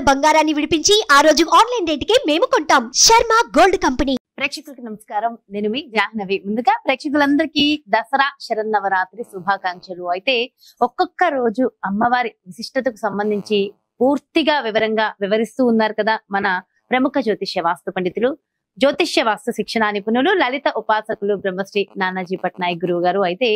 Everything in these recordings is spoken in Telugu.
బంగారాన్ని విడిపించి ఆ రోజు ఆన్లైన్ రేటుకే మేము కొంటాం. Sharma gold company. ప్రేక్షకులకు నమస్కారం. నేను మీ జాహ్నవి. ముందుగా ప్రేక్షకులందరికీ దసరా శరన్నవరాత్రి శుభాకాంక్షలు. అయితే ఒక్కొక్క రోజు అమ్మవారి విశిష్టతకు సంబంధించి పూర్తిగా వివరంగా వివరిస్తూ ఉన్నారు కదా మన ప్రముఖ జ్యోతిష్య వాస్తు పండితులు, జ్యోతిష్య వాస్తు శిక్షణ నిపుణులు, లలిత ఉపాసకులు బ్రహ్మశ్రీ నానాజీ పట్నాయక్ గురువు గారు. అయితే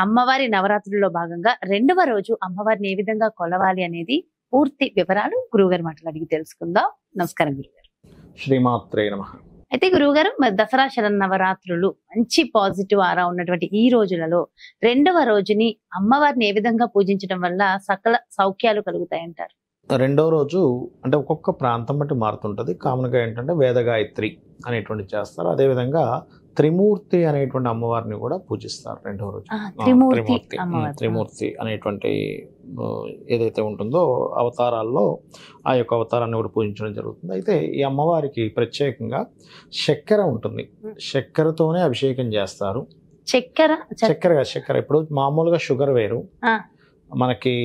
అమ్మవారి నవరాత్రుల్లో భాగంగా రెండవ రోజు అమ్మవారిని ఏ విధంగా కొలవాలి అనేది పూర్తి వివరాలు గురువుగారు మాటలు అడిగి తెలుసుకుందాం. నమస్కారం గురుగారు. శ్రీమాత్రే నమః. అయితే గురువుగారు, మరి దసరా శరన్నవరాత్రులు మంచి పాజిటివ్ ఆరా ఉన్నటువంటి ఈ రోజులలో రెండవ రోజుని అమ్మవారిని ఏ విధంగా పూజించడం వల్ల సకల సౌఖ్యాలు కలుగుతాయంటారు? రెండో రోజు అంటే ఒక్కొక్క ప్రాంతం బట్టి మారుతుంటుంది. కామన్గా ఏంటంటే వేదగాయత్రి అనేటువంటి చేస్తారు. అదేవిధంగా త్రిమూర్తి అనేటువంటి అమ్మవారిని కూడా పూజిస్తారు రెండో రోజు. త్రిమూర్తి అనేటువంటి ఏదైతే ఉంటుందో అవతారాల్లో ఆ యొక్క అవతారాన్ని కూడా పూజించడం జరుగుతుంది. అయితే ఈ అమ్మవారికి ప్రత్యేకంగా చక్కెర ఉంటుంది. చక్కెరతోనే అభిషేకం చేస్తారు. చక్కెర ఇప్పుడు మామూలుగా షుగర్ వేరు, మనకి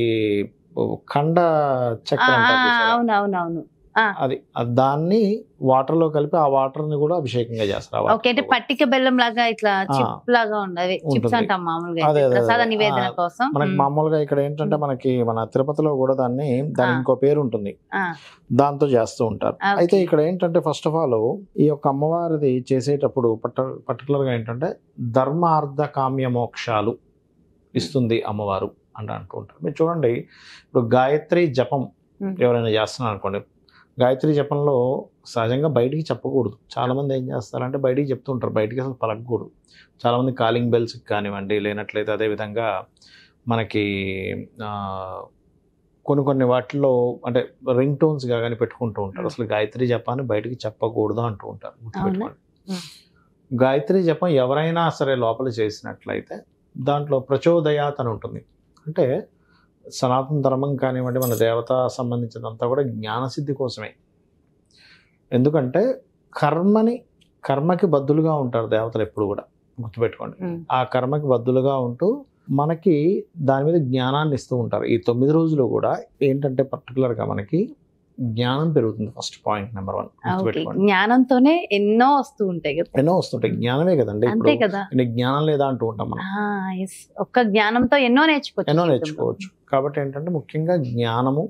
కండ చక్కెర అవునవును, అది దాన్ని వాటర్ లో కలిపి ఆ వాటర్ ని కూడా అభిషేకంగా చేస్తారు. అంటే పట్టిక బెల్లం లాగా ఇట్లా చిప్ లాగా ఉండదు, చిప్స్ అంటాం మామూలుగా ప్రసాద నివేదన కోసం. మనకి మామూలుగా ఇక్కడ ఏంటంటే మన తిరుపతిలో కూడా దాని ఇంకో పేరు ఉంటుంది, దాంతో చేస్తూ ఉంటారు. అయితే ఇక్కడ ఏంటంటే ఫస్ట్ ఆఫ్ ఆల్ ఈ యొక్క అమ్మవారిది చేసేటప్పుడు పర్టికులర్ గా ఏంటంటే ధర్మార్థ కామ్య మోక్షాలు ఇస్తుంది అమ్మవారు అని అంటూ ఉంటారు. మీరు చూడండి, ఇప్పుడు గాయత్రి జపం ఎవరైనా చేస్తున్నారు అనుకోండి, గాయత్రి జపంలో సహజంగా బయటికి చెప్పకూడదు. చాలామంది ఏం చేస్తారంటే బయటికి చెప్తూ ఉంటారు, బయటికి అసలు పలకకూడదు. చాలామంది కాలింగ్ బెల్స్ కానివ్వండి, లేనట్లయితే అదేవిధంగా మనకి కొన్ని వాటిల్లో అంటే రింగ్ టోన్స్గా కానీ పెట్టుకుంటూ ఉంటారు. అసలు గాయత్రి జపాన్ని బయటికి చెప్పకూడదు అంటూ ఉంటారు. గుర్తుపెట్టుకోండి, గాయత్రి జపం ఎవరైనా సరే లోపల చేసినట్లయితే దాంట్లో ప్రచోదయాత్ అని ఉంటుంది. అంటే సనాతన ధర్మం కానివ్వండి, మన దేవత సంబంధించినంతా కూడా జ్ఞానసిద్ధి కోసమే. ఎందుకంటే కర్మకి బద్దులుగా ఉంటారు దేవతలు ఎప్పుడు కూడా, గుర్తుపెట్టుకోండి. ఆ కర్మకి బద్దులుగా ఉంటూ మనకి దాని మీద జ్ఞానాన్ని ఇస్తూ ఉంటారు. ఈ 9 రోజులు కూడా ఏంటంటే పర్టికులర్గా మనకి జ్ఞానం పెరుగుతుంది. First point number 1. జ్ఞానంతోనే ఎన్నో వస్తుంటాయి. జ్ఞానమే కదండి. జ్ఞానం లేదా అంటూ ఉంటాం మనం. ఒక్క జ్ఞానంతో ఎన్నో నేర్చుకోవచ్చు. కాబట్టి ఏంటంటే ముఖ్యంగా జ్ఞానము,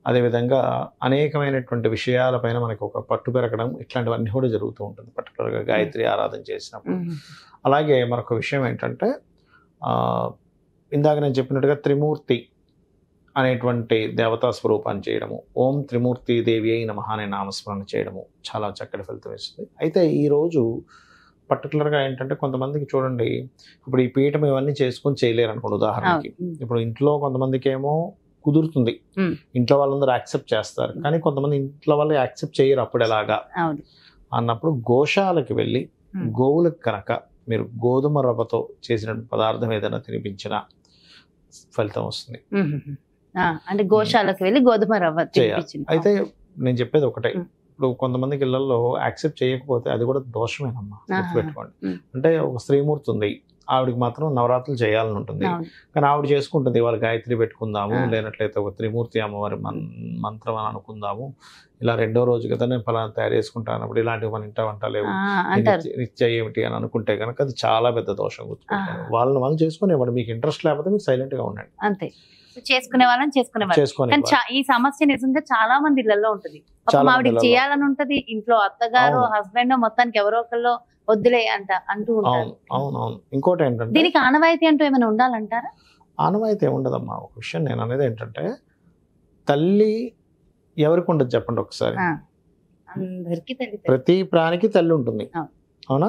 అదేవిధంగా అనేకమైనటువంటి విషయాలపైన మనకి ఒక పట్టు పెరగడం, ఇట్లాంటివన్నీ కూడా జరుగుతూ ఉంటుంది పర్టికులర్గా గాయత్రి ఆరాధన చేసినప్పుడు. అలాగే మరొక విషయం ఏంటంటే ఇందాక నేను చెప్పినట్టుగా త్రిమూర్తి అనేటువంటి దేవతా స్వరూపాన్ని చేయడము, ఓం త్రిమూర్తి దేవి అయి నమః అనే నామస్మరణ చేయడము చాలా చక్కటి ఫలితం ఇస్తుంది. అయితే ఈరోజు పర్టికులర్గా ఏంటంటే కొంతమందికి చూడండి, ఇప్పుడు ఈ పీఠం ఇవన్నీ చేసుకొని చేయలేరు అనుకోండి. ఉదాహరణకి ఇప్పుడు ఇంట్లో కొంతమందికి ఏమో కుదురుతుంది, ఇంట్లో వాళ్ళందరూ యాక్సెప్ట్ చేస్తారు, కానీ కొంతమంది ఇంట్లో వాళ్ళు యాక్సెప్ట్ చేయరు. అప్పుడు ఎలాగా అన్నప్పుడు గోశాలకి వెళ్ళి గోవులకు కనుక మీరు గోధుమ రవ్వతో చేసిన పదార్థం ఏదైనా తినిపించిన ఫలితం వస్తుంది. అంటే గోశాలకు వెళ్ళి గోధుమ రవ్వ చేయాలి. అయితే నేను చెప్పేది ఒకటే, ఇప్పుడు కొంతమందికి ఇళ్లలో యాక్సెప్ట్ చేయకపోతే అది కూడా దోషమేనమ్మా, గుర్తుపెట్టుకోండి. అంటే ఒక స్త్రీమూర్తి ఉంది, ఆవిడకి మాత్రం నవరాత్రులు చేయాలని ఉంటుంది, కానీ ఆవిడ చేసుకుంటుంది ఇవాళ గాయత్రి పెట్టుకుందాము, లేనట్లయితే ఒక త్రిమూర్తి అమ్మవారి మంత్రం అని అనుకుందాము, ఇలా రెండో రోజు కదా నేను ఫలానా తయారు చేసుకుంటాను, అప్పుడు ఇలాంటివి మన ఇంట వంట లేవు, నిత్య ఏమిటి అని అనుకుంటే కనుక అది చాలా పెద్ద దోషం. గుర్తుపెట్టుకోండి, వాళ్ళు చేసుకుని ఇవ్వండి. మీకు ఇంట్రెస్ట్ లేకపోతే మీరు సైలెంట్ గా ఉండండి. అంతే, చేసుకునే ఈ సమస్య నిజంగా చాలా మంది ఇళ్లలో ఉంటుంది. ఆవిడకి చేయాలని ఉంటది, ఇంట్లో అత్తగారు హస్బెండ్ మొత్తానికి ఎవరో ఒకళ్ళు వద్దులే అంటూ ఉంటారు. అవునవును. ఇంకోటి ఏంటంటే దీనికి ఆనవాయితీ అంటూ ఏమైనా ఉండాలంటారా? ఆనవాయితీ ఉండదమ్మా. ఒక విషయం నేను అనేది ఏంటంటే, తల్లి ఎవరికి ఉండదు చెప్పండి ఒకసారి? ప్రతి ప్రాణికి తల్లి ఉంటుంది, అవునా?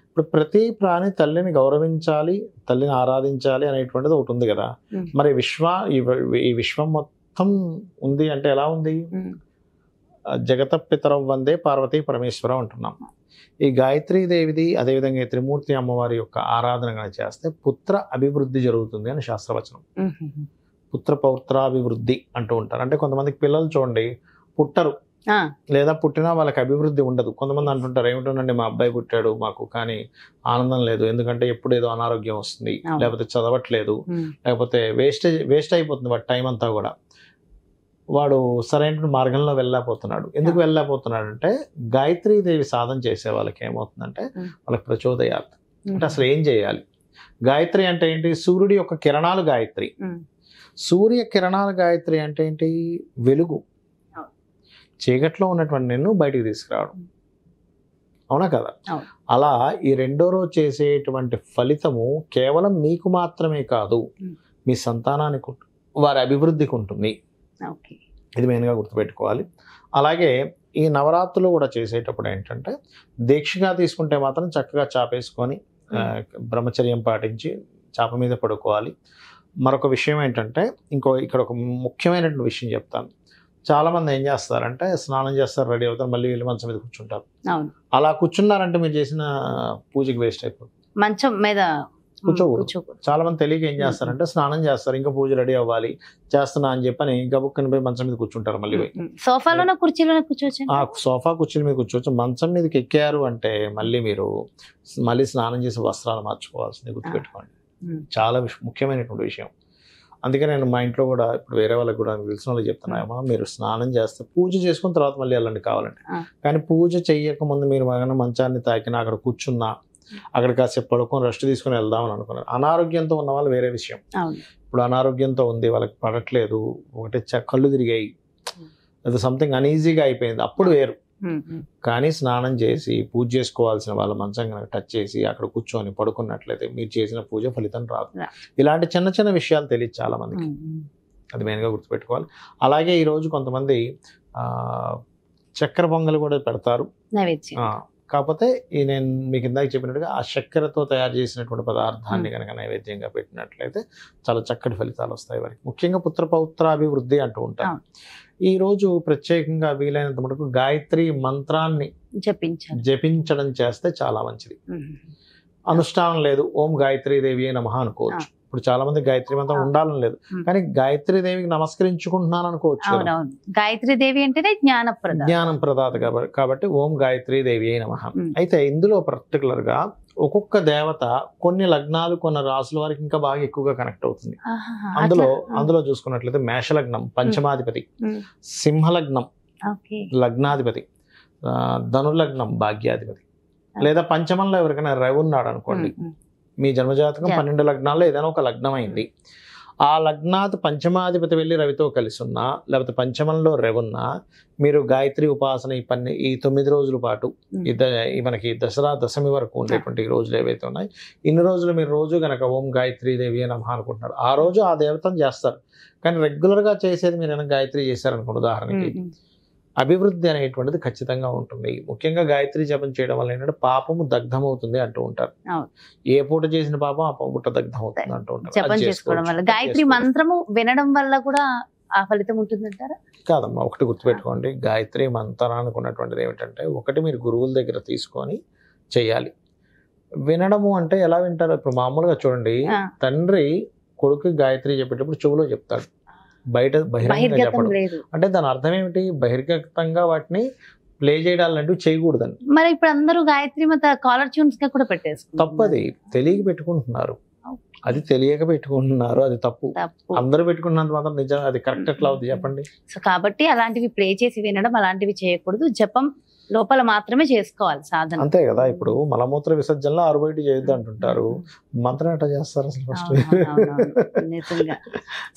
ఇప్పుడు ప్రతి ప్రాణి తల్లిని గౌరవించాలి, తల్లిని ఆరాధించాలి అనేటువంటిది ఒకటి ఉంది కదా. మరి ఈ విశ్వం మొత్తం ఉంది అంటే ఎలా ఉంది? జగత పితరం వందే పార్వతీ పరమేశ్వరం అంటున్నాం. ఈ గాయత్రీదేవిది అదేవిధంగా ఈ త్రిమూర్తి అమ్మవారి యొక్క ఆరాధన చేస్తే పుత్ర అభివృద్ధి జరుగుతుంది అని శాస్త్రవచనం. పుత్ర పౌత్రాభివృద్ధి అంటూ ఉంటారు. అంటే కొంతమందికి పిల్లలు చూడండి పుట్టరు, లేదా పుట్టినా వాళ్ళకి అభివృద్ధి ఉండదు. కొంతమంది అంటుంటారు, ఏమిటోనండి మా అబ్బాయి పుట్టాడు మాకు, కానీ ఆనందం లేదు, ఎందుకంటే ఎప్పుడు ఏదో అనారోగ్యం వస్తుంది, లేకపోతే చదవట్లేదు, లేకపోతే వేస్ట్ అయిపోతుంది వాటి టైం అంతా కూడా. వాడు సరైన మార్గంలో వెళ్ళలేకపోతున్నాడు. ఎందుకు వెళ్ళలేకపోతున్నాడు అంటే గాయత్రీదేవి సాధన చేసే వాళ్ళకి ఏమవుతుందంటే వాళ్ళకి ప్రచోదయాలు అంటే అసలు ఏం చేయాలి. గాయత్రి అంటే ఏంటి? సూర్యుడి యొక్క కిరణాలు గాయత్రి. సూర్య కిరణాలు గాయత్రి అంటే ఏంటి? వెలుగు. చీకట్లో ఉన్నటువంటి నిన్ను బయటికి తీసుకురావడం, అవునా కదా? అలా ఈ రెండో రోజు చేసేటువంటి ఫలితము కేవలం మీకు మాత్రమే కాదు, మీ సంతానానికి వారి అభివృద్ధికి ఉంటుంది. ఇది మెయిన్గా గుర్తుపెట్టుకోవాలి. అలాగే ఈ నవరాత్రులు కూడా చేసేటప్పుడు ఏంటంటే దీక్షగా తీసుకుంటే మాత్రం చక్కగా చాపేసుకొని బ్రహ్మచర్యం పాటించి చాప మీద పడుకోవాలి. మరొక విషయం ఏంటంటే ఇక్కడ ఒక ముఖ్యమైనటువంటి విషయం చెప్తాను. చాలామంది ఏం చేస్తారంటే స్నానం చేస్తారు, రెడీ అవుతారు, మళ్ళీ వెళ్ళి మంచం మీద కూర్చుంటారు. అలా కూర్చున్నారంటే మీరు చేసిన పూజకి వేస్ట్ అయిపోతుంది. మంచం మీద కూర్చోకూడదు. చాలా మంది తెలియక ఏం చేస్తారంటే స్నానం చేస్తారు, ఇంకా పూజ రెడీ అవ్వాలి చేస్తున్నా అని చెప్పని ఇంకా బుక్కని పోయి మంచం మీద కూర్చుంటారు. మళ్ళీ సోఫాలోనే కుర్చీలోనే కూర్చోవచ్చు. ఆ సోఫా కుర్చీల మీద కూర్చోవచ్చు. మంచం మీదకి ఎక్కారు అంటే మీరు మళ్ళీ స్నానం చేసి వస్త్రాలు మార్చుకోవాల్సింది గుర్తుపెట్టుకోండి. చాలా ముఖ్యమైనటువంటి విషయం. అందుకే నేను మా ఇంట్లో కూడా ఇప్పుడు వేరే వాళ్ళకి కూడా తెలిసిన వాళ్ళకి చెప్తున్నామా, మీరు స్నానం చేస్తే పూజ చేసుకున్న తర్వాత మళ్ళీ వెళ్ళండి కావాలంటే. కానీ పూజ చెయ్యకముందు మీరు మంచాన్ని తాకినా అక్కడ కూర్చున్నా అక్కడ కాసేపు పడుకొని రెస్ట్ తీసుకుని వెళ్దామని అనుకున్నారు. అనారోగ్యంతో ఉన్న వాళ్ళు వేరే విషయం. ఇప్పుడు అనారోగ్యంతో ఉంది, వాళ్ళకి పడట్లేదు, ఒకటి కళ్ళు తిరిగాయి, అది సంథింగ్ అనీజీగా అయిపోయింది, అప్పుడు వేరు. కానీ స్నానం చేసి పూజ చేసుకోవాల్సిన వాళ్ళ మంచం కనుక టచ్ చేసి అక్కడ కూర్చొని పడుకున్నట్లయితే మీరు చేసిన పూజ ఫలితం రాదు. ఇలాంటి చిన్న చిన్న విషయాలు తెలియదు చాలా మందికి, అది మెయిన్గా గుర్తుపెట్టుకోవాలి. అలాగే ఈరోజు కొంతమంది చక్కెర పొంగలు కూడా పెడతారు. కాకపోతే నేను మీకు ఇందాక చెప్పినట్టుగా ఆ చక్కెరతో తయారు చేసినటువంటి పదార్థాన్ని కనుక నైవేద్యంగా పెట్టినట్లయితే చాలా చక్కటి ఫలితాలు వస్తాయి వారికి. ముఖ్యంగా పుత్రపౌత్రాభివృద్ధి అంటూ ఉంటారు. ఈ రోజు ప్రత్యేకంగా వీలైనంత మటుకు గాయత్రి మంత్రాన్ని జపించడం చేస్తే చాలా మంచిది. అనుష్ఠానం లేదు, ఓం గాయత్రీదేవి నమః అనుకోవచ్చు. ఇప్పుడు చాలా మంది గాయత్రి మంత్రం ఉండాలని లేదు, కానీ గాయత్రీదేవికి నమస్కరించుకుంటున్నాను అనుకోవచ్చు. గాయత్రీదేవి అంటేనే జ్ఞానం ప్రదాత కాబట్టి ఓం గాయత్రీదేవి నమః. అయితే ఇందులో పర్టికులర్ గా ఒక్కొక్క దేవత కొన్ని లగ్నాలు కొన్ని రాసుల వారికి ఇంకా బాగా ఎక్కువగా కనెక్ట్ అవుతుంది. అందులో చూసుకున్నట్లయితే మేషలగ్నం పంచమాధిపతి, సింహలగ్నం లగ్నాధిపతి, ధనులగ్నం భాగ్యాధిపతి, లేదా పంచమంలో ఎవరికైనా రవి ఉన్నాడు అనుకోండి, మీ జన్మజాతకం 12 లగ్నాల్లో ఏదైనా ఒక లగ్నం అయింది, ఆ లగ్నాత్ పంచమాధిపతి వెళ్ళి రవితో కలిసి ఉన్నా లేకపోతే పంచమంలో రవి ఉన్నా మీరు గాయత్రి ఉపాసన ఈ 9 రోజుల పాటు మనకి దసరా దశమి వరకు ఉండేటువంటి రోజులు ఏవైతే ఉన్నాయి, ఇన్ని రోజులు మీరు రోజు కనుక ఓం గాయత్రీదేవి నమః అనుకుంటున్నారు, ఆ రోజు ఆ దేవతను చేస్తారు. కానీ రెగ్యులర్గా చేసేది మీరు ఏమైనా గాయత్రి చేశారనుకోండి, ఉదాహరణకి అభివృద్ధి అనేటువంటిది ఖచ్చితంగా ఉంటుంది. ముఖ్యంగా గాయత్రి జపం చేయడం వల్ల ఏంటంటే పాపము దగ్ధమవుతుంది అంటూ ఉంటారు. ఏ పూట చేసిన పాపం ఆ పూట దగ్ధం అవుతుంది అంటూ ఉంటారు. గాయత్రి మంత్రము వినడం వల్ల కూడా ఆ ఫలితం ఉంటుందంటారా? కాదమ్మా, ఒకటి గుర్తుపెట్టుకోండి, గాయత్రి మంత్రానికి ఉన్నటువంటిది ఏమిటంటే ఒకటి మీరు గురువుల దగ్గర తీసుకొని చెయ్యాలి. వినడము అంటే ఎలా వింటారు? ఇప్పుడు మామూలుగా చూడండి, తండ్రి కొడుకు గాయత్రి చెప్పేటప్పుడు చెవులో చెప్తాడు, బయట బహిరంగంగా చెప్పడం. అంటే దాని అర్థం ఏమిటి? బహిర్గతంగా వాటిని ప్లే చేయడాలు అంటూ చేయకూడదని. మరి ఇప్పుడు అందరూ గాయత్రి మత కాలర్ ట్యూన్స్ గా కూడా పెట్టేసుకుంటారు. తప్పది, తెలియక పెట్టుకుంటున్నారు, అది తెలియక పెట్టుకుంటున్నారు, అది తప్పు. అందరూ పెట్టుకున్నంత మాత్రం నిజం అది కరెక్ట్ ఎట్లా అవుతుంది చెప్పండి? సో కాబట్టి అలాంటివి ప్లే చేసి వినడం అలాంటివి చేయకూడదు, జపం లోపల మాత్రమే చేసుకోవాలి సాధన. అంతే కదా. ఇప్పుడు మలమూత్ర విసర్జనలో ఆరుబయట చేయొద్దు అంటుంటారు, మంత్రం ఎట్లా చేస్తారు అసలు? ఫస్ట్ నిజంగా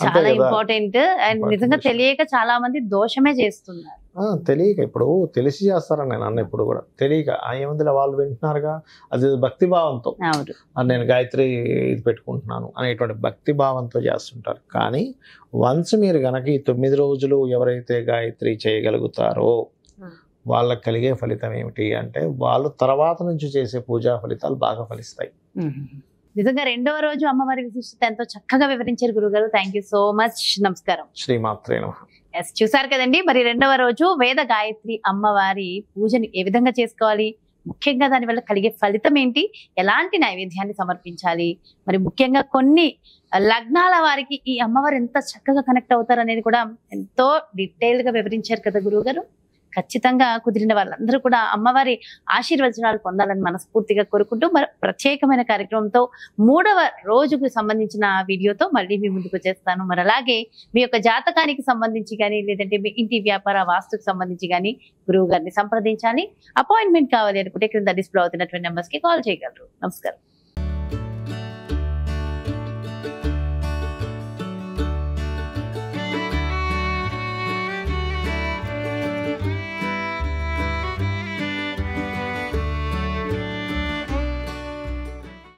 చాలా ఇంపార్టెంట్. అండ్ నిజంగా తెలియక చాలా మంది దోషమే చేస్తున్నారు. తెలియక, ఇప్పుడు తెలిసి చేస్తారని నేను అన్న, ఇప్పుడు కూడా తెలియక ఏముంది వాళ్ళు వింటున్నారుగా, అది భక్తి భావంతో నేను గాయత్రి ఇది పెట్టుకుంటున్నాను అనేటువంటి భక్తి భావంతో చేస్తుంటారు. కానీ వన్స్ మీరు కనుక ఈ 9 రోజులు ఎవరైతే గాయత్రి చేయగలుగుతారో వాళ్ళకి కలిగే ఫలితం ఏమిటి అంటే వాళ్ళు తర్వాత నుంచి చేసే పూజా ఫలితాలు బాగా ఫలిస్తాయి. నిజంగా రెండవ రోజు అమ్మవారి విశిష్టత ఎంతో చక్కగా వివరించారు గురుగారు. Thank you so much. నమస్కారం. శ్రీమాత్రే నమః. ఎస్, చూసారు కదండి. మరి రెండవ రోజు వేద గాయత్రి అమ్మవారి పూజని ఏ విధంగా చేసుకోవాలి, ముఖ్యంగా దానివల్ల కలిగే ఫలితం ఏంటి, ఎలాంటి నైవేద్యాన్ని సమర్పించాలి, మరి ముఖ్యంగా కొన్ని లగ్నాల వారికి ఈ అమ్మవారు ఎంత చక్కగా కనెక్ట్ అవుతారు అనేది కూడా ఎంతో డీటెయిల్ గా వివరించారు కదా గురువు గారు. ఖచ్చితంగా కుదిరిన వాళ్ళందరూ కూడా అమ్మవారి ఆశీర్వచనాలు పొందాలని మనస్ఫూర్తిగా కోరుకుంటూ మరి ప్రత్యేకమైన కార్యక్రమంతో 3వ రోజుకు సంబంధించిన వీడియోతో మళ్ళీ మీ ముందుకు వచ్చేస్తాను. మరి అలాగే మీ యొక్క జాతకానికి సంబంధించి కానీ లేదంటే మీ ఇంటి వ్యాపార వాస్తుకు సంబంధించి కానీ గురువు గారిని సంప్రదించాలి, అపాయింట్మెంట్ కావాలి అనుకుంటే క్రింద డిస్ప్లే అవుతున్నటువంటి నెంబర్స్ కి కాల్ చేయగలరు. నమస్కారం.